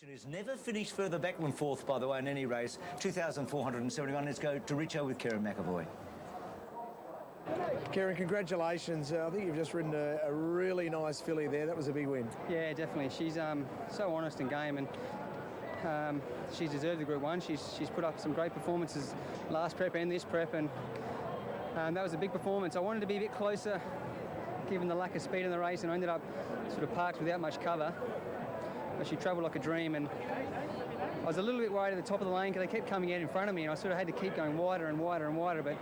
Who's never finished further back than fourth, by the way, in any race. 2,471. Let's go to Richo with Karen McAvoy. Karen, congratulations. I think you've just ridden a really nice filly there. That was a big win. Yeah, definitely. She's so honest and game, and she's deserved the Group 1. She's put up some great performances last prep and this prep, and that was a big performance. I wanted to be a bit closer, given the lack of speed in the race, and I ended up sort of parked without much cover. But she travelled like a dream, and I was a little bit worried at the top of the lane because they kept coming out in front of me, and I sort of had to keep going wider and wider and wider. But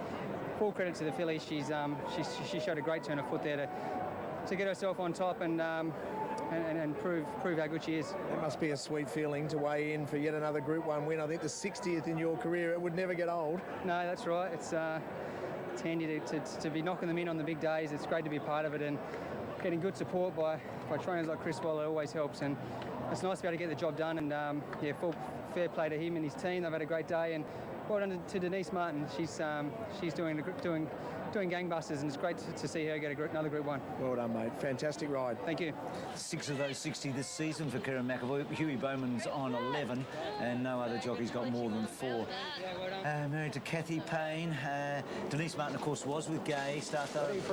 full credit to the filly. She showed a great turn of foot there to get herself on top and prove how good she is. It must be a sweet feeling to weigh in for yet another Group 1 win. I think the 60th in your career. It would never get old. No, that's right. It's handy to be knocking them in on the big days. It's great to be a part of it, and getting good support by trainers like Chris Waller always helps, and it's nice to be able to get the job done. And yeah, full fair play to him and his team. They've had a great day, and well done to Denise Martin. She's doing gangbusters, and it's great to see her get another Group 1. Well done, mate. Fantastic ride. Thank you. 6 of those 60 this season for Karen McAvoy. Huey Bowman's on 11, and no other jockey's got more than 4. Married to Kathy Payne. Denise Martin, of course, was with Gay. Started with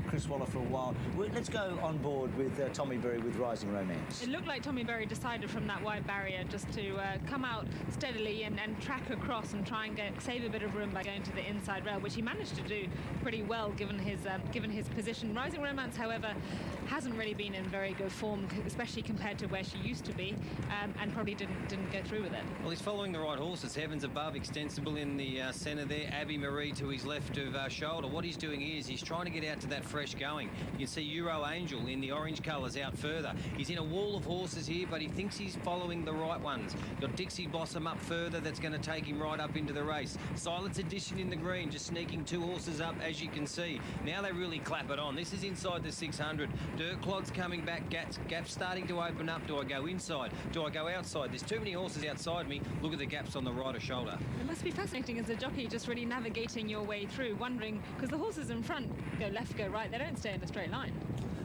Chris Waller for a while. Let's go on board with Tommy Berry with Rising Romance. It looked like Tommy Berry decided from that wide barrier just to come out steadily and track across and try and save a bit of room by going to the inside rail, which he managed to do pretty well given his position. Rising Romance, however, hasn't really been in very good form, especially compared to where she used to be, and probably didn't go through with it. Well, he's following the right horses. Heavens Above, Extensible in the centre there. Abby Marie to his left of shoulder. What he's doing is he's trying to get out to that fresh going. You can see Euro Angel in the orange colours out further. He's in a wall of horses here, but he thinks he's following the right ones. Got Dixie Blossom up further. That's going to take him right up into the race. Silence Edition in the green, just sneaking 2 horses up, as you can see. Now they really clap it on. This is inside the 600. Dirt Clog's coming back. Gaps starting to open up. Do I go inside? Do I go outside? There's too many horses outside me. Look at the gaps on the right of shoulder. It must be fascinating as a jockey, just really navigating your way through, wondering, because the horses in front go left, go right, they don't stay in a straight line.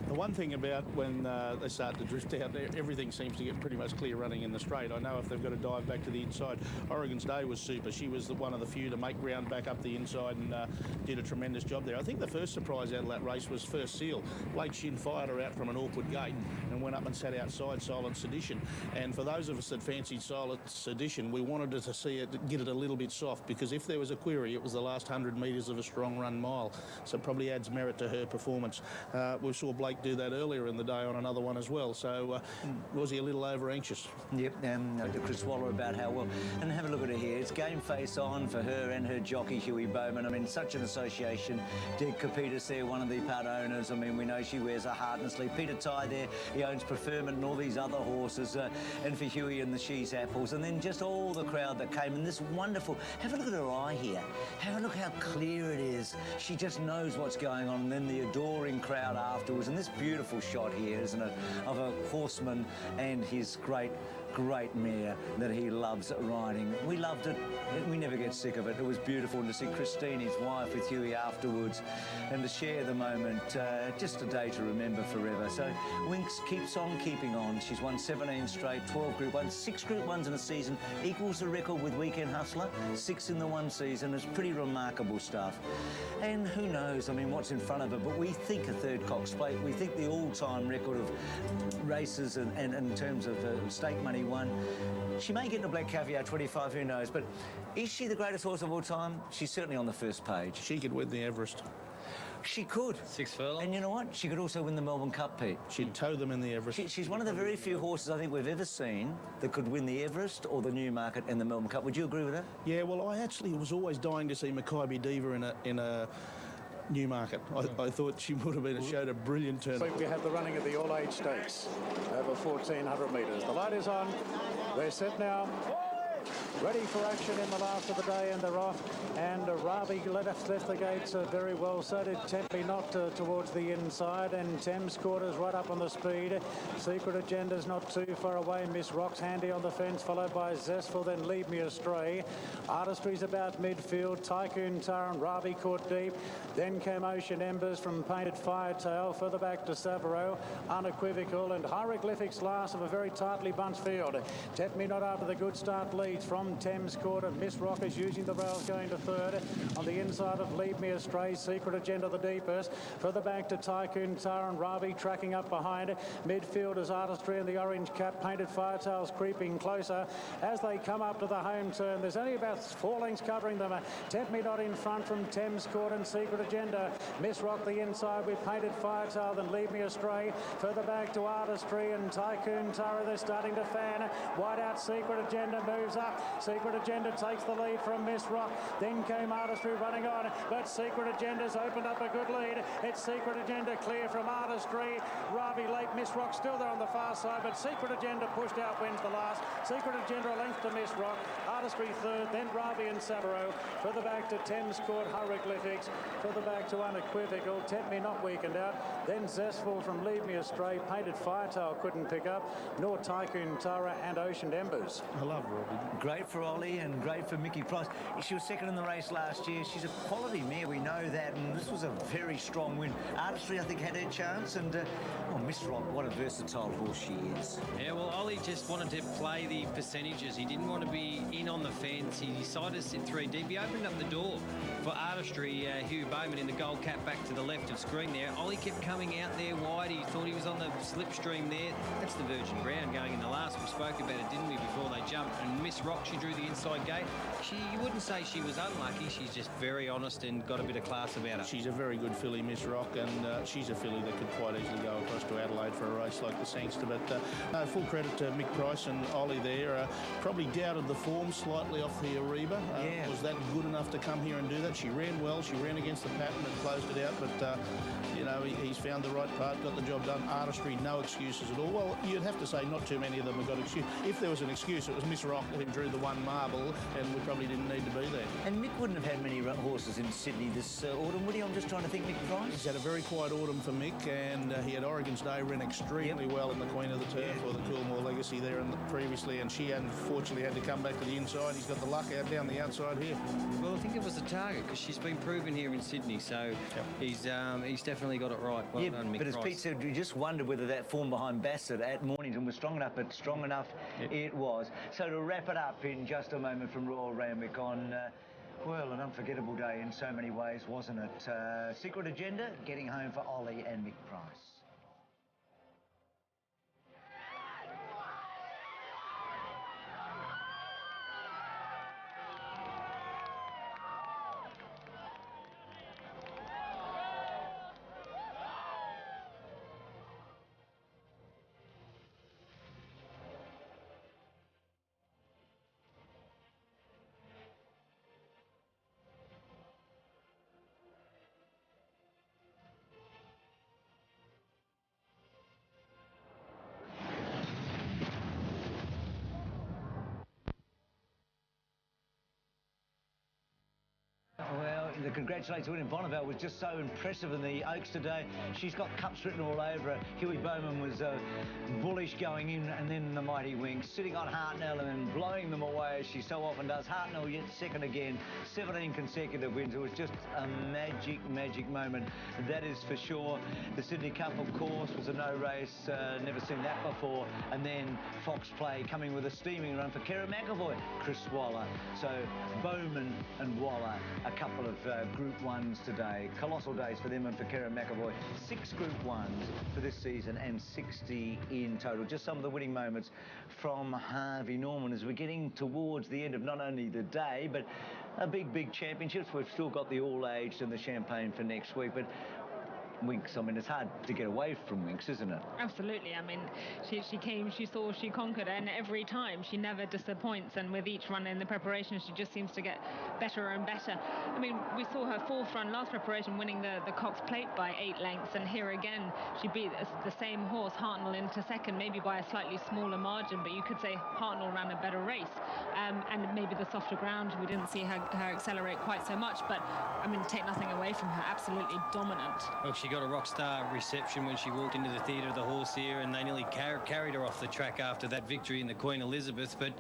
The one thing about when they start to drift out, everything seems to get pretty much clear running in the straight. I know if they've got to dive back to the inside. Oregon's Day was super. She was one of the few to make ground back up the inside and did a tremendous job there. I think the first surprise out of that race was First Seal. Blake Shin fired her out from an awkward gate and went up and sat outside Silent Sedition. And for those of us that fancied Silent Sedition, we wanted to see it, get it a little bit soft, because if there was a query, it was the last 100 metres of a strong run mile. So it probably adds merit to her performance. We saw Blake do that earlier in the day on another one as well. So was he a little over anxious? Yep, Chris Waller about how well. And have a look at her here. It's game face on for her and her jockey, Huey Bowman. I mean, such an association. Dick Capitas there, one of the part owners. I mean, we know she wears a harness sleeve. Peter Ty there, he owns Preferment and all these other horses. And for Huey and the She's Apples. And then just all the crowd that came. And this wonderful, have a look at her eye here. Have a look how clear it is. She just knows what's going on. And then the adoring crowd afterwards. And this beautiful shot here, isn't it, of a horseman and his great mare that he loves riding. We loved it. We never get sick of it. It was beautiful to see Christine, his wife, with Huey afterwards, and to share the moment. Just a day to remember forever. So Winx keeps on keeping on. She's won 17 straight, 12 Group 1s, 6 Group 1s in a season, equals the record with Weekend Hustler, 6 in the one season. It's pretty remarkable stuff. And who knows, I mean, what's in front of her, but we think a third Cox Plate. We think the all-time record of races and in terms of stake money won. She may get in a Black Caviar 25, who knows, but is she the greatest horse of all time? She's certainly on the first page. She could win the Everest. She could. 6 furlongs. And you know what? She could also win the Melbourne Cup, Pete. She'd tow them in the Everest. She's one of the very few horses I think we've ever seen that could win the Everest or the Newmarket and the Melbourne Cup. Would you agree with that? Yeah, well, I actually was always dying to see Makybe Diva in a Newmarket. I thought she would have showed a brilliant turn. We have the running of the all-age stakes over 1,400 metres. The light is on. They're set now. ready for action in the last of the day, and they're off. And Ravi left the gates very well. So did Tempe Not towards the inside, and Thames Quarters right up on the speed. Secret Agenda's not too far away. Miss Rock's handy on the fence, followed by Zestful, then Lead Me Astray. Artistry's about midfield. Tycoon Tar and Ravi caught deep. Then came Ocean Embers from Painted Firetail. Further back to Savaro, Unequivocal, and Hieroglyphics last of a very tightly bunched field. Tempt Me Not after the good start leads from Thames Quarter. Miss Rock is using the rails going to third. On the inside of Lead Me Astray, Secret Agenda the deepest. Further back to Tycoon Tar and Ravi tracking up behind. Midfield is Artistry and the orange cap. Painted Firetail's creeping closer as they come up to the home turn. There's only about 4 lengths covering them. Tempt Me Not in front from Thames Quarter and Secret Agenda. Miss Rock the inside with Painted Firetail, then Lead Me Astray. Further back to Artistry and Tycoon Tara. They're starting to fan. Wide out Secret Agenda moves up. Secret Agenda takes the lead from Miss Rock. Then came Artistry running on, but Secret Agenda's opened up a good lead. It's Secret Agenda clear from Artistry. Ravi late, Miss Rock still there on the far side, but Secret Agenda pushed out, wins the last. Secret Agenda a length to Miss Rock. Artistry third, then Ravi and Savaro. Further back to Thames Court, Hieroglyphics. Further back to Unequivocal. Tempt Me Not weakened out. Then Zestful from Lead Me Astray. Painted Firetail couldn't pick up, nor Tycoon Tara and Ocean Embers. I love Robbie. Great for Ollie and great for Mickey Price. She was second in the race last year. She's a quality mare, we know that, and this was a very strong win. Artistry, I think, had her chance, and Miss Rock, what a versatile horse she is. Yeah, well, Ollie just wanted to play the percentages. He didn't want to be in on the fence. He decided to sit 3 deep. He opened up the door for Artistry, Hugh Bowman in the gold cap back to the left of screen there. Ollie kept coming out there wide. He thought he was on the slipstream there. That's the virgin ground going in the last. We spoke about it, didn't we, before they jumped. And Miss Rock, she drew the inside gate. You wouldn't say she was unlucky. She's just very honest and got a bit of class about her. She's a very good filly, Miss Rock, and she's a filly that could quite easily go across to Adelaide for a race like the Sangster. But full credit to Mick Price and Ollie there. Probably doubted the form slightly off the Ariba. Was that good enough to come here and do that? She ran well. She ran against the pattern and closed it out. But, he's found the right part, got the job done. Artistry, no excuses at all. Well, you'd have to say not too many of them have got excuse. If there was an excuse, it was Miss Rock who drew the one marble, and we probably didn't need to be there. And Mick wouldn't have had many horses in Sydney this autumn, would he? I'm just trying to think, Mick Price. He's had a very quiet autumn for Mick, and he had Oregon's Day, ran extremely well in the Queen of the Turf or the Coolmore Legacy there previously, and she unfortunately had to come back to the inside. He's got the luck out down the outside here. Well, I think it was the target because she's been proven here in Sydney, so he's definitely got it right. Well done, Mick but as Price. Pete said, we just wondered whether that form behind Bassett at Mornington was strong enough, but strong enough it was. So to wrap it up in just a moment from Royal Randwick on, an unforgettable day in so many ways, wasn't it? Secret Agenda getting home for Ollie and Mick Price. Well, the congratulations to William Bonneville was just so impressive in the Oaks today. She's got cups written all over her. Huey Bowman was bullish going in, and then the mighty Winx sitting on Hartnell and then blowing them away as she so often does. Hartnell yet second again, 17 consecutive wins. It was just a magic moment, that is for sure. The Sydney Cup, of course, was a no race, never seen that before. And then Foxplay coming with a steaming run for Kerra McAvoy, Chris Waller. So Bowman and Waller, a couple of Group 1s today. Colossal days for them and for Kerra McAvoy. 6 Group 1s for this season and 60 in total. Just some of the winning moments from Harvey Norman as we're getting towards the end of not only the day, but a big championships. We've still got the all-aged and the champagne for next week, but Winx. I mean, it's hard to get away from Winx, isn't it? Absolutely. I mean, she came, she saw, she conquered, and every time she never disappoints. And with each run in the preparation, she just seems to get better and better. I mean, we saw her fourth run last preparation winning the Cox Plate by 8 lengths, and here again she beat the same horse, Hartnell, into second, maybe by a slightly smaller margin, but you could say Hartnell ran a better race. And maybe the softer ground, we didn't see her accelerate quite so much, but I mean, take nothing away from her, absolutely dominant. Well, she got a rock star reception when she walked into the Theatre of the Horse here, and they nearly carried her off the track after that victory in the Queen Elizabeth. But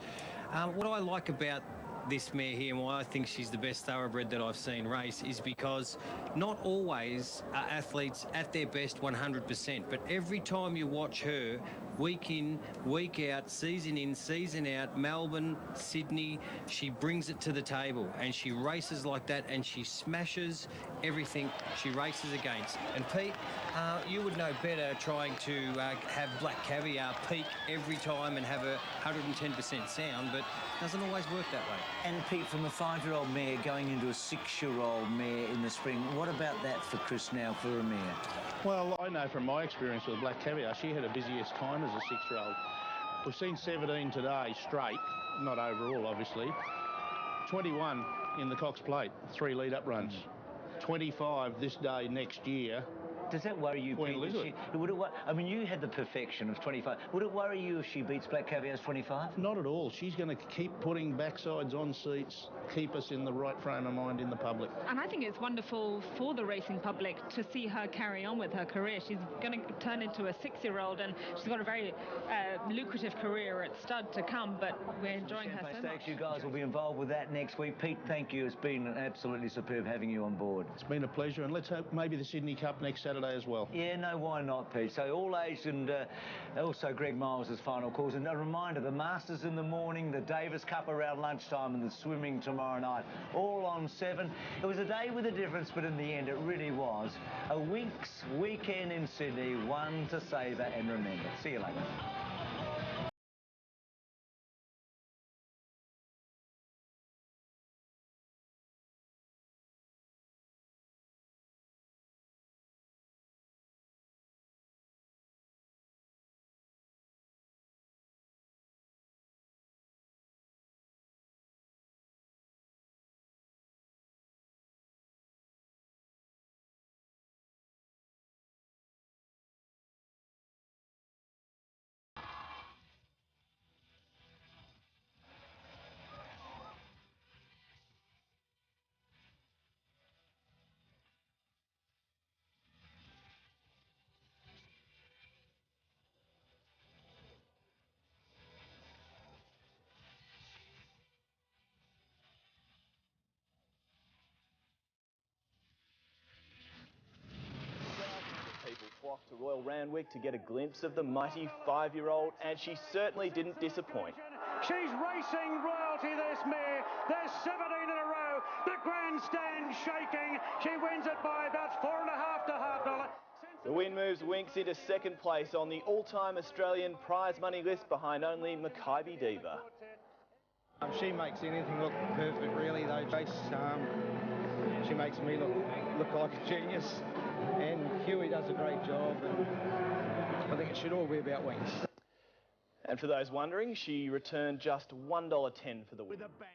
what I like about this mare here and why I think she's the best thoroughbred that I've seen race is because not always are athletes at their best 100%, but every time you watch her, week in, week out, season in, season out, Melbourne, Sydney, she brings it to the table and she races like that and she smashes everything she races against. And Pete, you would know better trying to have Black Caviar peak every time and have a 110% sound, but doesn't always work that way. And Pete, from a 5-year-old mare going into a 6-year-old mare in the spring, what about that for Chris now for a mare? Well, I know from my experience with Black Caviar, she had her busiest time as a 6-year-old. We've seen 17 today straight, not overall, obviously. 21 in the Cox Plate, 3 lead-up runs. 25 this day next year. Does that worry you, Queen Pete? Elizabeth. I mean, you had the perfection of 25. Would it worry you if she beats Black Caviar's 25? Not at all. She's going to keep putting backsides on seats, keep us in the right frame of mind in the public. And I think it's wonderful for the racing public to see her carry on with her career. She's going to turn into a 6-year-old, and she's got a very lucrative career at stud to come, but we're enjoying her so much. You guys will be involved with that next week. Pete, thank you. It's been absolutely superb having you on board. It's been a pleasure, and let's hope maybe the Sydney Cup next Saturday as well. Yeah, no, why not, Pete? So all age, and also Greg Miles' final calls. And a reminder, the Masters in the morning, the Davis Cup around lunchtime, and the swimming tomorrow night, all on 7. It was a day with a difference, but in the end it really was a Winx weekend in Sydney, one to savour and remember. See you later. People flocked to Royal Randwick to get a glimpse of the mighty 5-year-old, and she certainly didn't disappoint. She's racing royalty, this mare. There's 17 in a row. The grandstand shaking. She wins it by about 4.5 to Hartnell. The win moves Winx into second place on the all-time Australian prize money list behind only Makybe Diva. She makes anything look perfect, really, though, Jace. She makes me look like a genius, and Huey does a great job, and I think it should all be about Winx. And for those wondering, she returned just $1.10 for the win.